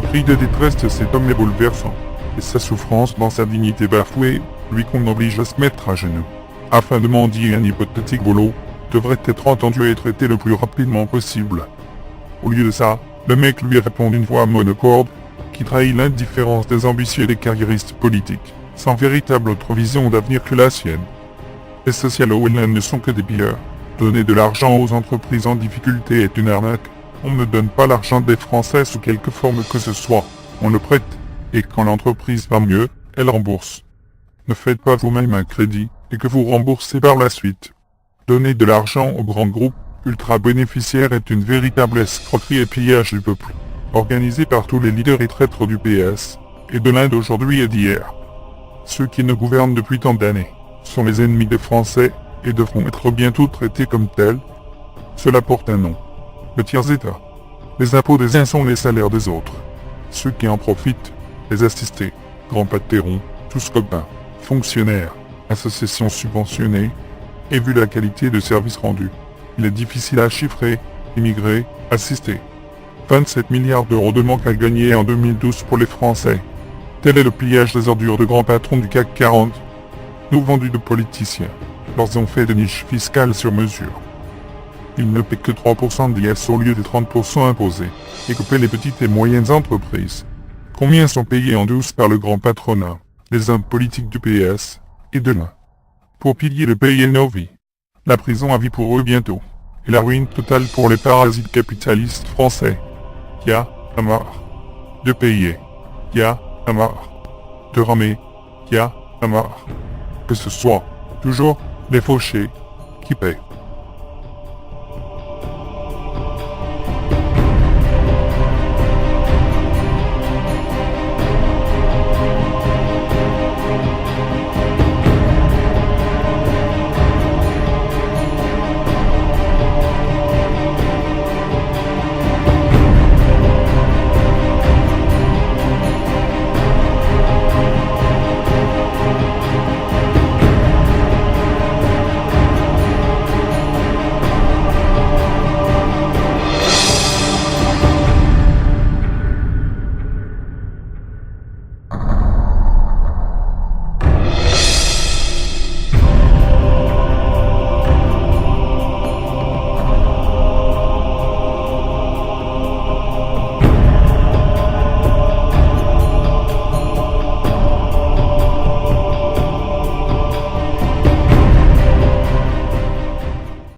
cri de détresse de cet homme est bouleversant, et sa souffrance dans sa dignité bafouée, lui qu'on oblige à se mettre à genoux, afin de mendier un hypothétique boulot, devrait être entendu et traité le plus rapidement possible. Au lieu de ça, le mec lui répond d'une voix monocorde, qui trahit l'indifférence des ambitieux et des carriéristes politiques, sans véritable autre vision d'avenir que la sienne. Les socialo-ouïens ne sont que des pilleurs. Donner de l'argent aux entreprises en difficulté est une arnaque. On ne donne pas l'argent des Français sous quelque forme que ce soit. On le prête, et quand l'entreprise va mieux, elle rembourse. Ne faites pas vous-même un crédit, et que vous remboursez par la suite. Donner de l'argent aux grands groupes ultra-bénéficiaires est une véritable escroquerie et pillage du peuple, organisé par tous les leaders et traîtres du PS, et de l'Inde aujourd'hui et d'hier. Ceux qui nous gouvernent depuis tant d'années sont les ennemis des Français, et devront être bientôt traités comme tels. Cela porte un nom. Le tiers-État. Les impôts des uns sont les salaires des autres. Ceux qui en profitent, les assistés, grands patrons, tous copains, fonctionnaires, associations subventionnées, et vu la qualité de service rendu, il est difficile à chiffrer, immigrés, assistés. 27 milliards d'euros de manque à gagner en 2012 pour les Français. Tel est le pillage des ordures de grands patrons du CAC 40. Nous vendus de politiciens, leur ont fait des niches fiscales sur mesure. Ils ne paient que 3% d'IS au lieu des 30% imposés, et que paient les petites et moyennes entreprises. Combien sont payés en douce par le grand patronat, les hommes politiques du PS, et de l'Inde, pour piller le pays et nos vies. La prison à vie pour eux bientôt, et la ruine totale pour les parasites capitalistes français. Y a marre de payer, y a marre de ramer, y a marre que ce soit toujours les fauchés qui paient.